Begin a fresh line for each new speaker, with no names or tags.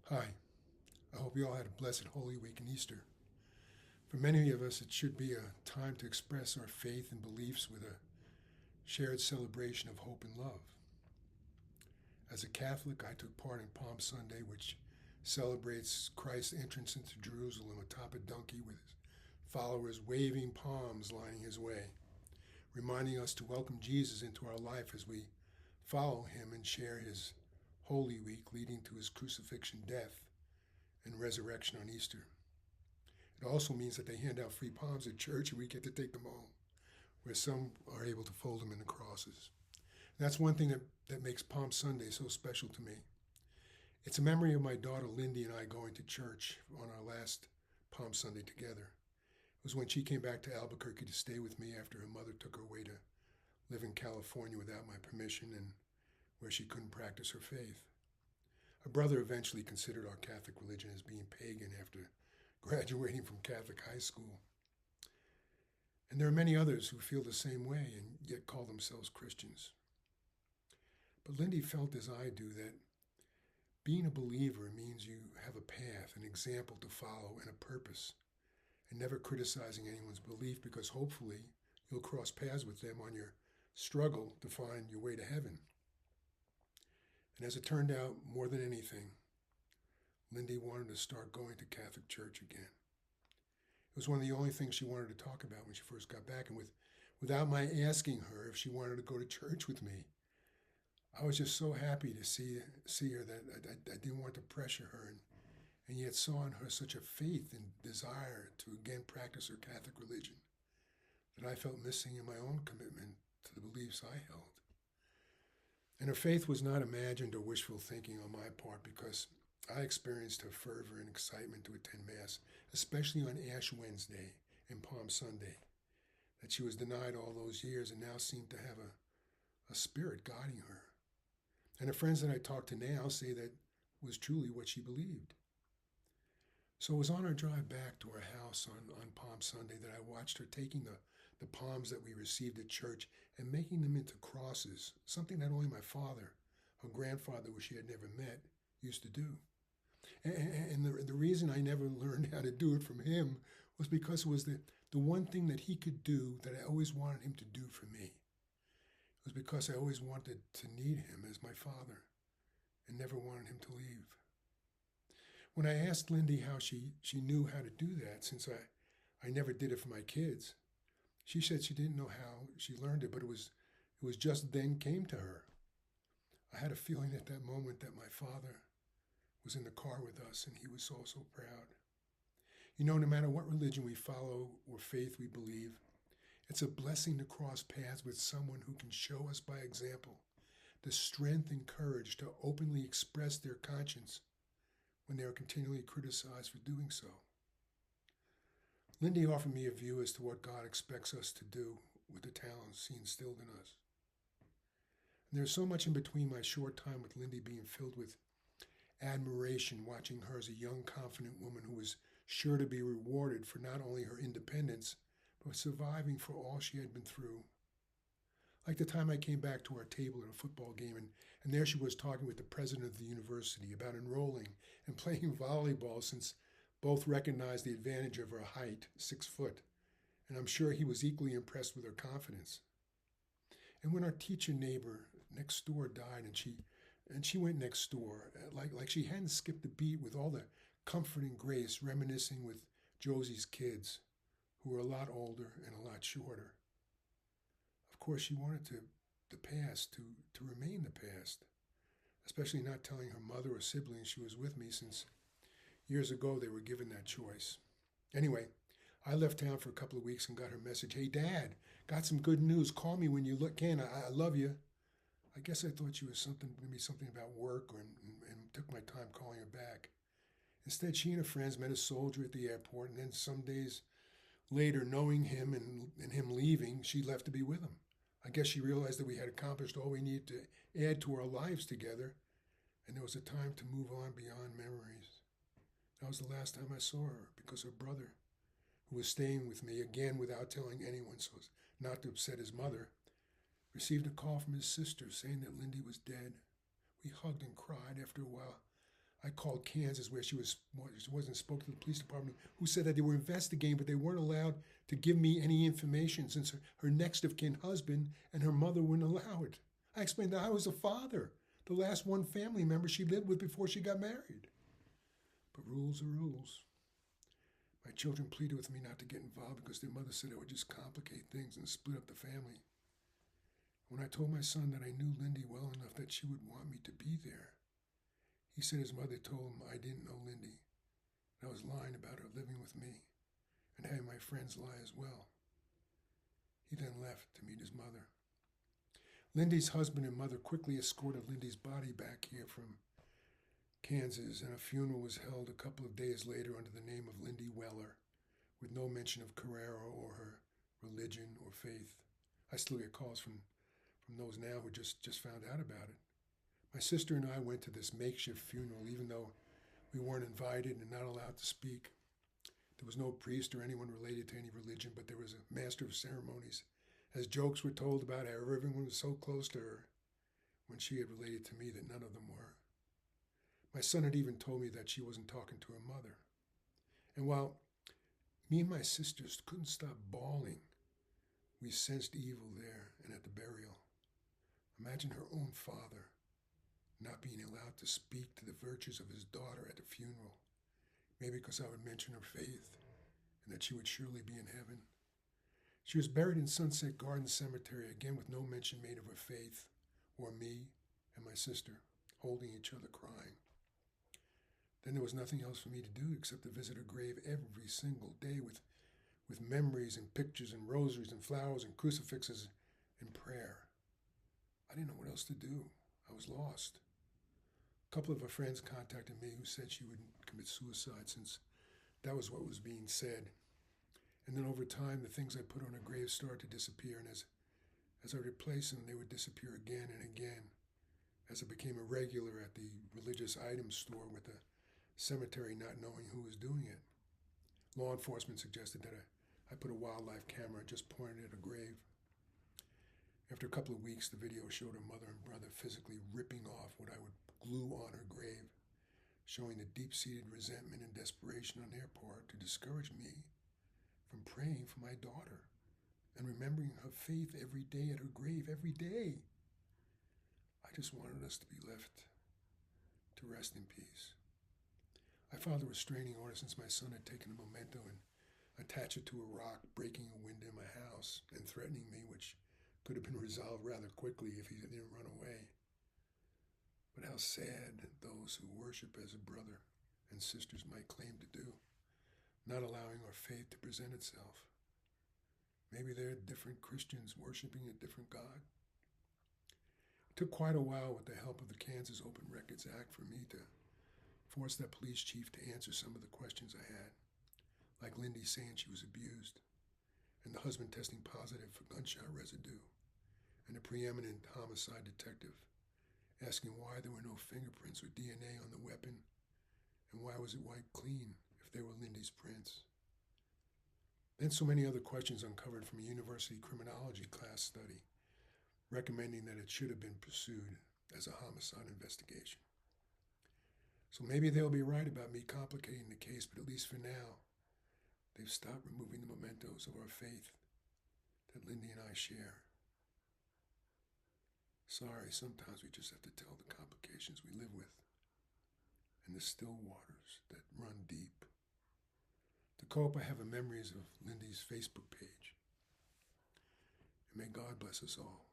Hi, I hope you all had a blessed Holy Week and Easter. For many of us, it should be a time to express our faith and beliefs with a shared celebration of hope and love. As a Catholic, I took part in Palm Sunday, which celebrates Christ's entrance into Jerusalem atop a donkey with his followers waving palms lining his way, reminding us to welcome Jesus into our life as we follow him and share his Holy Week leading to his crucifixion, death, and resurrection on Easter. It also means that they hand out free palms at church and we get to take them home, where some are able to fold them into crosses. And that's one thing that makes Palm Sunday so special to me. It's a memory of my daughter Lindy and I going to church on our last Palm Sunday together. It was when she came back to Albuquerque to stay with me after her mother took her away to live in California without my permission and where she couldn't practice her faith. Her brother eventually considered our Catholic religion as being pagan after graduating from Catholic high school. And there are many others who feel the same way and yet call themselves Christians. But Lindy felt as I do that being a believer means you have a path, an example to follow, and a purpose, and never criticizing anyone's belief because hopefully you'll cross paths with them on your struggle to find your way to heaven. And as it turned out, more than anything, Lindy wanted to start going to Catholic church again. It was one of the only things she wanted to talk about when she first got back, and without my asking her if she wanted to go to church with me. I was just so happy to see her that I didn't want to pressure her, and yet saw in her such a faith and desire to again practice her Catholic religion that I felt missing in my own commitment to the beliefs I held. And her faith was not imagined or wishful thinking on my part because I experienced her fervor and excitement to attend Mass, especially on Ash Wednesday and Palm Sunday, that she was denied all those years and now seemed to have a spirit guiding her. And the friends that I talk to now say that was truly what she believed. So it was on our drive back to our house on Palm Sunday that I watched her taking the palms that we received at church and making them into crosses, something that only my father, her grandfather, who she had never met, used to do. And the reason I never learned how to do it from him was because it was the one thing that he could do that I always wanted him to do for me. It was because I always wanted to need him as my father and never wanted him to leave. When I asked Lindy how she knew how to do that, since I never did it for my kids, she said she didn't know how she learned it, but it was just then came to her. I had a feeling at that moment that my father was in the car with us and he was so proud. You know, no matter what religion we follow or faith we believe, it's a blessing to cross paths with someone who can show us by example the strength and courage to openly express their conscience when they are continually criticized for doing so. Lindy offered me a view as to what God expects us to do with the talents he instilled in us. And there's so much in between my short time with Lindy being filled with admiration watching her as a young, confident woman who was sure to be rewarded for not only her independence, but surviving for all she had been through. Like the time I came back to our table at a football game, and there she was talking with the president of the university about enrolling and playing volleyball since both recognized the advantage of her height, 6 foot, and I'm sure he was equally impressed with her confidence. And when our teacher neighbor next door died and she went next door, like she hadn't skipped a beat with all the comfort and grace, reminiscing with Josie's kids, who were a lot older and a lot shorter. Of course, she wanted the past to remain the past, especially not telling her mother or siblings she was with me since years ago they were given that choice. Anyway, I left town for a couple of weeks and got her message, "Hey, Dad, got some good news. Call me when you can. I love you." I guess I thought she was maybe something about work and took my time calling her back. Instead, she and her friends met a soldier at the airport, and then some days later, knowing him and him leaving, she left to be with him. I guess she realized that we had accomplished all we needed to add to our lives together, and there was a time to move on beyond memories. That was the last time I saw her because her brother, who was staying with me, again without telling anyone so as not to upset his mother, received a call from his sister saying that Lindy was dead. We hugged and cried. After a while, I called Kansas, where she wasn't spoke to the police department, who said that they were investigating, but they weren't allowed to give me any information since her next of kin husband and her mother wouldn't allow it. I explained that I was a father, the last one family member she lived with before she got married. But rules are rules. My children pleaded with me not to get involved because their mother said it would just complicate things and split up the family. When I told my son that I knew Lindy well enough that she would want me to be there, he said his mother told him I didn't know Lindy, and I was lying about her living with me and having my friends lie as well. He then left to meet his mother. Lindy's husband and mother quickly escorted Lindy's body back here from Kansas, and a funeral was held a couple of days later under the name of Lindy Weller, with no mention of Carrera or her religion or faith. I still get calls from those now who just found out about it. My sister and I went to this makeshift funeral, even though we weren't invited and not allowed to speak. There was no priest or anyone related to any religion, but there was a master of ceremonies, as jokes were told about how everyone was so close to her, when she had related to me that none of them were. My son had even told me that she wasn't talking to her mother. And while me and my sisters couldn't stop bawling, we sensed evil there and at the burial. Imagine her own father not being allowed to speak to the virtues of his daughter at the funeral, maybe because I would mention her faith and that she would surely be in heaven. She was buried in Sunset Garden Cemetery, again with no mention made of her faith or me and my sister holding each other crying. Then there was nothing else for me to do except to visit her grave every single day with memories and pictures and rosaries and flowers and crucifixes and prayer. I didn't know what else to do. I was lost. A couple of her friends contacted me who said she would commit suicide since that was what was being said. And then over time, the things I put on her grave started to disappear, and as I replaced them, they would disappear again and again, as I became a regular at the religious item store with the cemetery not knowing who was doing it. Law enforcement suggested that I put a wildlife camera and just pointed at a grave. After a couple of weeks, the video showed her mother and brother physically ripping off what I would glue on her grave, showing the deep-seated resentment and desperation on their part to discourage me from praying for my daughter and remembering her faith every day at her grave, every day. I just wanted us to be left to rest in peace. I filed a restraining order since my son had taken a memento and attached it to a rock, breaking a window in my house and threatening me, which could have been resolved rather quickly if he didn't run away. But how sad those who worship as a brother and sisters might claim to do, not allowing our faith to present itself. Maybe they're different Christians worshiping a different God. It took quite a while with the help of the Kansas Open Records Act for me to force that police chief to answer some of the questions I had, like Lindy saying she was abused, and the husband testing positive for gunshot residue, and a preeminent homicide detective asking why there were no fingerprints or DNA on the weapon, and why was it wiped clean if they were Lindy's prints. Then so many other questions uncovered from a university criminology class study, recommending that it should have been pursued as a homicide investigation. So maybe they'll be right about me complicating the case, but at least for now, they've stopped removing the mementos of our faith that Lindy and I share. Sorry, sometimes we just have to tell the complications we live with and the still waters that run deep. To cope, I have a Memories of Lindy's Facebook page. And may God bless us all.